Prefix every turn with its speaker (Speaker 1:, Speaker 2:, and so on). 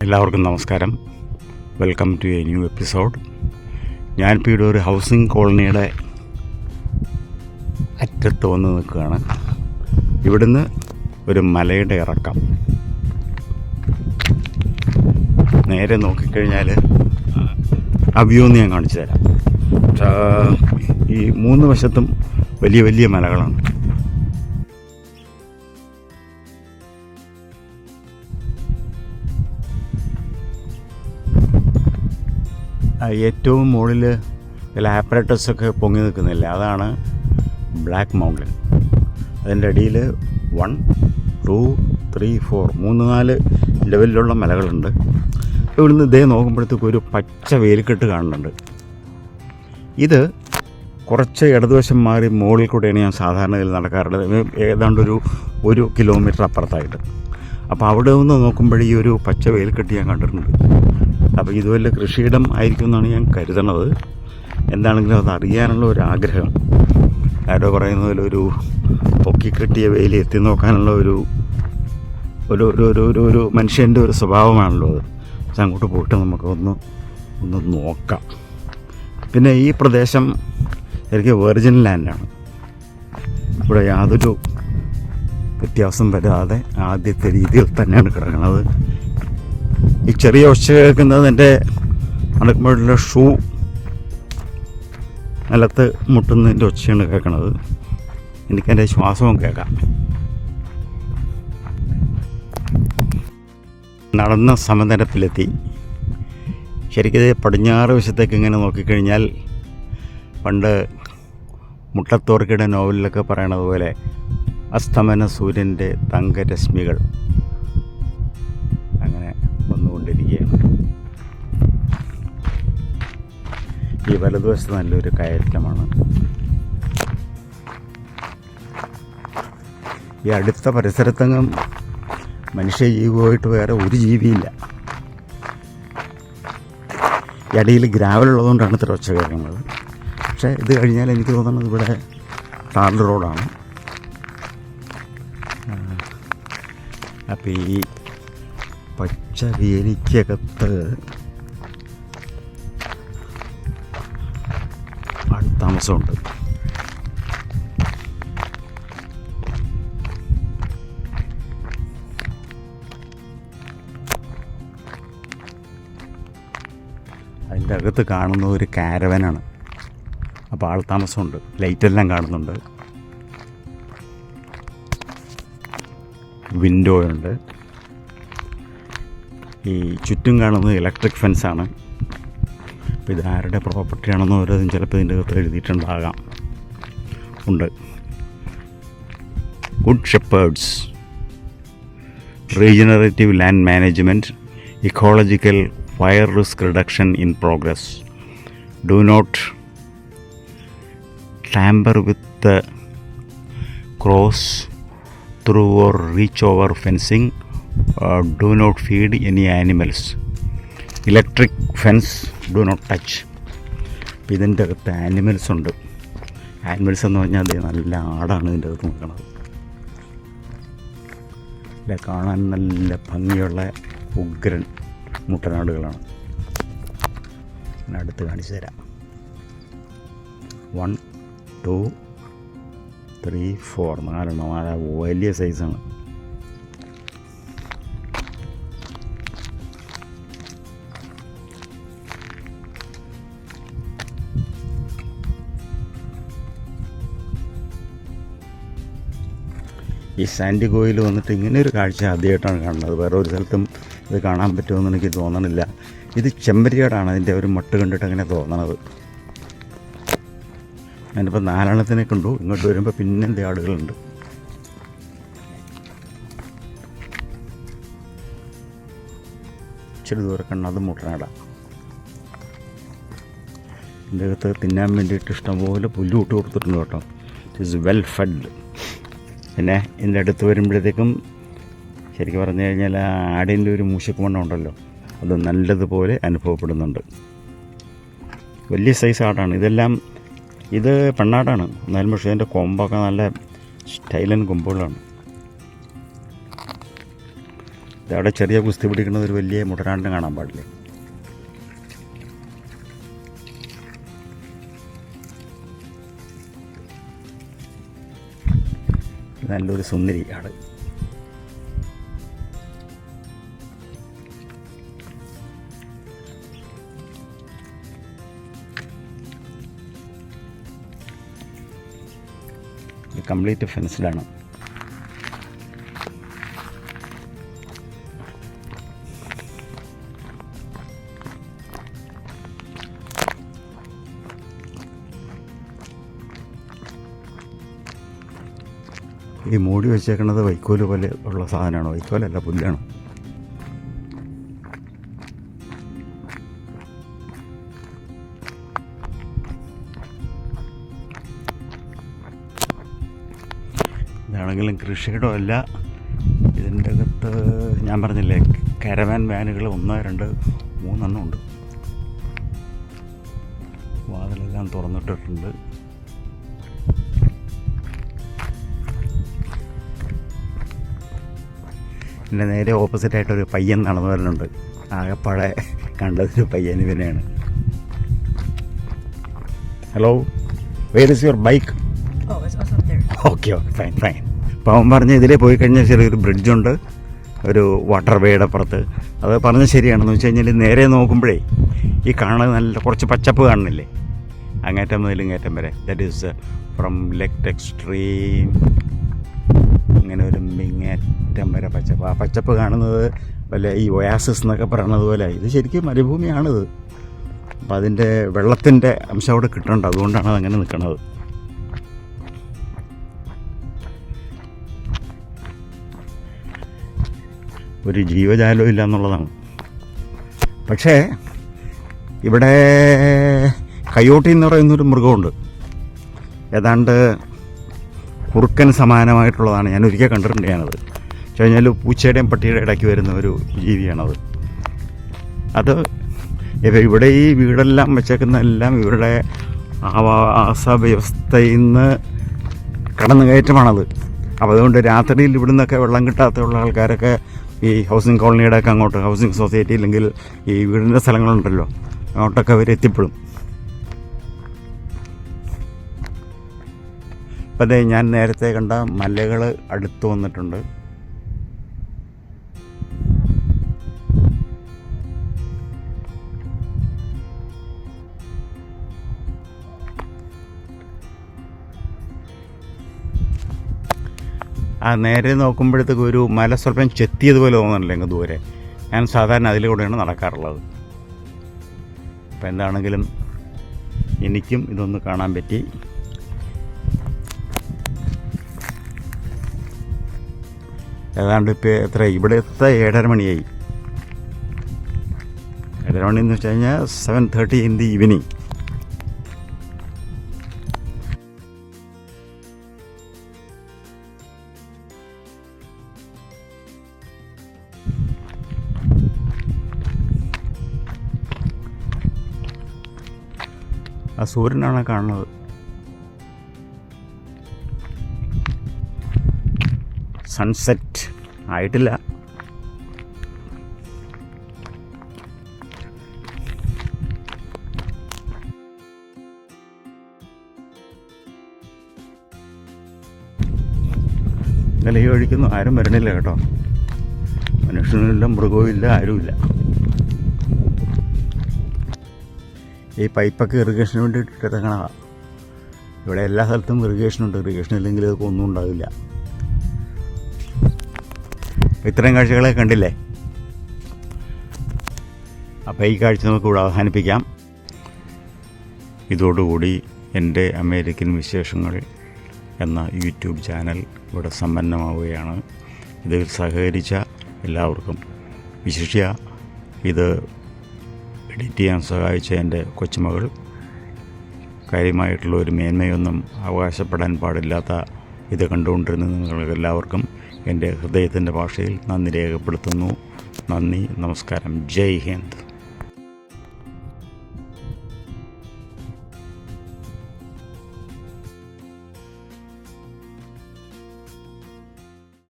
Speaker 1: എല്ലാവർക്കും നമസ്കാരം. Welcome to a new episode. ഞാനിപ്പോൾ ഇവിടെ ഒരു ഹൗസിംഗ് കോളനിയുടെ അറ്റത്ത് വന്ന് നിൽക്കുകയാണ്. ഇവിടുന്ന് ഒരു മലയുടെ ഇറക്കം. നേരെ നോക്കിക്കഴിഞ്ഞാൽ ആ വ്യൂ ഒന്ന് ഞാൻ കാണിച്ചു തരാം. ഈ മൂന്ന് വശത്തും വലിയ വലിയ മലകളാണ്. ഏറ്റവും മുകളിൽ ചില ആപ്പറേറ്റസൊക്കെ പൊങ്ങി നിൽക്കുന്നില്ല, അതാണ് ബ്ലാക്ക് മൗണ്ടൻ. അതിൻ്റെ അടിയിൽ 1, 2, 3, 4 3-4 ലെവലിലുള്ള മലകളുണ്ട്. ഇവിടുന്ന് ഇതേ നോക്കുമ്പോഴത്തേക്കും ഒരു പച്ച വേലിക്കെട്ട് കാണുന്നുണ്ട്. ഇത് കുറച്ച് ഇടതുവശം മാറി മുകളിൽ കൂടെയാണ് ഞാൻ സാധാരണ ഇതിൽ നടക്കാറുള്ളത്, ഏതാണ്ട് ഒരു കിലോമീറ്റർ അപ്പുറത്തായിട്ട്. അപ്പോൾ അവിടെ നിന്ന് നോക്കുമ്പോൾ ഈ ഒരു പച്ച വേലിക്കെട്ട് ഞാൻ കണ്ടിട്ടുണ്ട്. അപ്പോൾ ഇത് വല്ല കൃഷിയിടം ആയിരിക്കും എന്നാണ് ഞാൻ കരുതണത്. എന്താണെങ്കിലും അത് അറിയാനുള്ള ഒരു ആഗ്രഹം. ആരോ പറയുന്നതിലൊരു പൊക്കിക്കെട്ടിയ വേലി എത്തി നോക്കാനുള്ള ഒരു മനുഷ്യൻ്റെ ഒരു സ്വഭാവമാണല്ലോ അത്. പക്ഷെ അങ്ങോട്ട് പോയിട്ട് നമുക്കൊന്ന് നോക്കാം. പിന്നെ ഈ പ്രദേശം ശരിക്കും വെർജിൻ ലാൻഡാണ്. ഇവിടെ യാതൊരു വ്യത്യാസം വരാതെ ആദ്യത്തെ രീതിയിൽ തന്നെയാണ് കിടക്കുന്നത്. ഈ ചെറിയ ഒച്ച കേൾക്കുന്നത് എൻ്റെ നടക്കുമ്പോഴുള്ള ഷൂ നിലത്ത് മുട്ടുന്നതിൻ്റെ ഒച്ചയാണ് കേൾക്കുന്നത്. എനിക്കെൻ്റെ ശ്വാസവും കേൾക്കാം. നടന്ന സമനിരപ്പിലെത്തി. ശരിക്കും പടിഞ്ഞാറ് വശത്തേക്ക് ഇങ്ങനെ നോക്കിക്കഴിഞ്ഞാൽ പണ്ട് മുട്ടത്തോർക്കിയുടെ നോവലിലൊക്കെ പറയണത് പോലെ അസ്തമന സൂര്യൻ്റെ തങ്കരശ്മികൾ അങ്ങനെ വന്നുകൊണ്ടിരിക്കുകയാണ്. ഈ വലതുവശത്ത് നല്ലൊരു കയറ്റമാണ്. ഈ അടുത്ത പരിസരത്തെങ്ങും മനുഷ്യജീവിയുമായിട്ട് വേറെ ഒരു ജീവിയില്ല. ഈ അടിയിൽ ഗ്രാവലുള്ളതുകൊണ്ടാണ് ഇത്ര ഒച്ച കേൾക്കുന്നത്. പക്ഷേ ഇത് കഴിഞ്ഞാൽ എനിക്ക് തോന്നുന്നത് ഇവിടെ ടാർ റോഡാണ്. അപ്പോൾ ഈ പച്ച വേലിക്കകത്ത് താമസമുണ്ട്. അതിൻ്റെ അകത്ത് കാണുന്ന ഒരു കാരവനാണ്. അപ്പോൾ ആൾ താമസമുണ്ട്. ലൈറ്റെല്ലാം കാണുന്നുണ്ട്. വിൻഡോ ഉണ്ട്. ഈ ചുറ്റും കാണുന്നത് ഇലക്ട്രിക് ഫെൻസാണ്. അപ്പോൾ ഇതാരുടെ പ്രോപ്പർട്ടിയാണെന്നോ ഓരോന്നും ചിലപ്പോൾ ഇതിൻ്റെ അകത്ത് എഴുതിയിട്ടുണ്ടാകാം. ഉണ്ട്. Good shepherds, regenerative land management, ecological fire risk reduction in progress. Do not tamper with the cross through or reach over fencing. Do not feed any animals. Electric fence do not touch. ഇതിൻ്റെ അകത്ത് animals ഉണ്ട്. Animals എന്ന് പറഞ്ഞാൽ അത് നല്ല ആടാണ് ഇതിൻ്റെ അകത്ത് നോക്കുന്നത്. ഇവിടെ കാണാൻ നല്ല ഭംഗിയുള്ള ഉഗ്രൻ മുട്ടനാടുകളാണ്. ഞാൻ അടുത്ത് കാണിച്ചു തരാം. 1, 2, 3, 4 4 വലിയ സൈസാണ്. ഈ സാൻഡിഗോയിൽ വന്നിട്ട് ഇങ്ങനെ ഒരു കാഴ്ച ആദ്യമായിട്ടാണ് കാണുന്നത്. വേറെ ഒരു സ്ഥലത്തും ഇത് കാണാൻ പറ്റുമെന്ന് എനിക്ക് തോന്നണില്ല. ഇത് ചെമ്പരിയാടാണ്. അതിൻ്റെ ഒരു മട്ട് കണ്ടിട്ട് അങ്ങനെ തോന്നണത്. ഞാനിപ്പോൾ 4 കണ്ടു. ഇങ്ങോട്ട് വരുമ്പോൾ പിന്നെ എന്ത് ആടുകളുണ്ട്. ഇച്ചിരി ദൂരെ കണ്ട അത് മുട്ടനാടാണ്. ഇതിൻ്റെ അകത്ത് തിന്നാൻ വേണ്ടിയിട്ട് ഇഷ്ടംപോലെ പുല്ല് ഇട്ട് കൊടുത്തിട്ടുണ്ട് കേട്ടോ. It is well fed. പിന്നെ ഇതിൻ്റെ അടുത്ത് വരുമ്പോഴത്തേക്കും ശരിക്കും പറഞ്ഞു കഴിഞ്ഞാൽ ആ ആടിൻ്റെ ഒരു മൂശക്കുമണ്ണം ഉണ്ടല്ലോ, അത് നല്ലതുപോലെ അനുഭവപ്പെടുന്നുണ്ട്. വലിയ സൈസ് ആടാണ്. ഇത് പെണ്ണാടാണ്. എന്നാലും പക്ഷേ ഇതിൻ്റെ കൊമ്പൊക്കെ നല്ല സ്റ്റൈലൻ കൊമ്പുകളാണ്. അവിടെ ചെറിയ കുസ്തി പിടിക്കുന്നത് ഒരു വലിയ മുടനാണ്ടിനെ കാണാൻ പാടില്ലേ. നല്ലൊരു സുന്ദരി ആട്. കംപ്ലീറ്റ് ഫെൻസ്ഡാണ്. ഈ മൂടി വെച്ചേക്കുന്നത് വൈക്കോല് പോലെ ഉള്ള സാധനമാണോ? വൈക്കോലല്ല, പുല്ലാണ്. ഇതാണെങ്കിലും കൃഷിയിടമല്ല. ഇതിൻ്റെ അകത്ത് ഞാൻ പറഞ്ഞില്ലേ, കാരവാൻ വാനുകൾ 1, 2, 3 എണ്ണം ഉണ്ട്. വാതിലെല്ലാം തുറന്നിട്ടിട്ടുണ്ട്. പിന്നെ നേരെ ഓപ്പോസിറ്റായിട്ടൊരു പയ്യൻ നടന്നു വരുന്നുണ്ട്. ആകെപ്പാടെ കണ്ടതൊരു പയ്യൻ ഇവനെയാണ്. Hello, where is your bike? Okay fine. അപ്പോൾ അവൻ പറഞ്ഞ് ഇതിലേ പോയി കഴിഞ്ഞാൽ ചെറിയൊരു ബ്രിഡ്ജുണ്ട്, ഒരു വാട്ടർ വേയുടെ അപ്പുറത്ത്. അത് പറഞ്ഞ് ശരിയാണെന്ന് വെച്ച് കഴിഞ്ഞാൽ നേരെ നോക്കുമ്പോഴേ ഈ കാണുന്നത് നല്ല കുറച്ച് പച്ചപ്പ് കാണുന്നില്ലേ, അങ്ങേറ്റം മുതൽ ഇങ്ങേറ്റം വരെ. That is from left extreme ഇങ്ങനെ ഒരു ഇങ്ങേറ്റം വരെ പച്ചപ്പ്. ആ പച്ചപ്പ് കാണുന്നത് വല്ല ഈ ഒയാസിസ് എന്നൊക്കെ പറയണത് പോലെ. ഇത് ശരിക്കും മരുഭൂമിയാണിത്. അപ്പോൾ അതിൻ്റെ വെള്ളത്തിൻ്റെ അംശം അവിടെ കിട്ടേണ്ട, അതുകൊണ്ടാണ് അതങ്ങനെ നിൽക്കുന്നത്. ഒരു ജീവജാലവും ഇല്ല എന്നുള്ളതാണ്. പക്ഷേ ഇവിടെ കയോട്ടി എന്ന് പറയുന്നൊരു മൃഗമുണ്ട്. ഏതാണ്ട് കുറുക്കന് സമാനമായിട്ടുള്ളതാണ്. ഞാൻ ഒരിക്കൽ കണ്ടിട്ടുണ്ട്. ഞാനത് വെച്ച് കഴിഞ്ഞാൽ പൂച്ചയുടെയും പട്ടിയുടെ ഇടയ്ക്ക് വരുന്ന ഒരു ജീവിയാണത്. അത് ഇവിടെ ഈ വീടെല്ലാം വെച്ചേക്കുന്ന എല്ലാം ഇവരുടെ ആവാസ വ്യവസ്ഥയിൽ നിന്ന് കടന്നു കയറ്റമാണത്. അപ്പോൾ അതുകൊണ്ട് രാത്രിയിൽ ഇവിടെ നിന്നൊക്കെ വെള്ളം കിട്ടാത്തുള്ള ആൾക്കാരൊക്കെ ഈ ഹൗസിംഗ് കോളനിയുടെ ഒക്കെ അങ്ങോട്ട്, ഹൗസിംഗ് സൊസൈറ്റി അല്ലെങ്കിൽ ഈ വീടിൻ്റെ സ്ഥലങ്ങളുണ്ടല്ലോ, അങ്ങോട്ടൊക്കെ അവർ എത്തിപ്പെടും. അപ്പം അതെ, ഞാൻ നേരത്തെ കണ്ട മലകൾ അടുത്ത് വന്നിട്ടുണ്ട്. ആ നേരെ നോക്കുമ്പോഴത്തേക്ക് ഒരു മല സ്വല്പം ചെത്തിയതുപോലെ തോന്നുന്നില്ല അങ്ങ് ദൂരെ. ഞാൻ സാധാരണ അതിലൂടെയാണ് നടക്കാറുള്ളത്. അപ്പം എന്താണെങ്കിലും എനിക്കും ഇതൊന്ന് കാണാൻ പറ്റി. ഏതാണ്ട് ഇപ്പോൾ എത്ര ഇവിടുത്തെ 7:30 മണിയായി. 7:30 മണി എന്ന് വെച്ച് കഴിഞ്ഞാൽ 7:30 ഇൻ ദി ഈവനിങ്. ആ സൂര്യനാണ് കാണുന്നത്. സൺസെറ്റ് ആയിട്ടില്ല. ഈ ഒഴിക്കുന്നു, ആരും വരണില്ല കേട്ടോ. മനുഷ്യനില്ല, മൃഗവുമില്ല, ആരുമില്ല. ഈ പൈപ്പൊക്കെ ഇറിഗേഷന് വേണ്ടി ഇട്ടിട്ടേക്കണതാണ്. ഇവിടെ എല്ലാ സ്ഥലത്തും ഇറിഗേഷനുണ്ട്. ഇറിഗേഷൻ ഇല്ലെങ്കിൽ ഇതൊക്കെ ഒന്നും ഉണ്ടാവില്ല. ഇത്രയും കാഴ്ചകളെ കണ്ടില്ലേ. അപ്പോൾ ഈ കാഴ്ച നമുക്ക് ഇവിടെ അവസാനിപ്പിക്കാം. ഇതോടുകൂടി എൻ്റെ അമേരിക്കൻ വിശേഷങ്ങൾ എന്ന യൂട്യൂബ് ചാനൽ ഇവിടെ സമ്പന്നമാവുകയാണ്. ഇതിൽ സഹകരിച്ച എല്ലാവർക്കും, വിശിഷ്യ ഇത് എഡിറ്റ് ചെയ്യാൻ സഹായിച്ച എൻ്റെ കൊച്ചുമകൾ, കാര്യമായിട്ടുള്ള ഒരു മേന്മയൊന്നും അവകാശപ്പെടാൻ പാടില്ലാത്ത ഇത് കണ്ടുകൊണ്ടിരുന്ന നിങ്ങൾക്കെല്ലാവർക്കും എൻ്റെ ഹൃദയത്തിൻ്റെ ഭാഷയിൽ നന്ദി രേഖപ്പെടുത്തുന്നു. നന്ദി, നമസ്കാരം, ജയ് ഹിന്ദ്.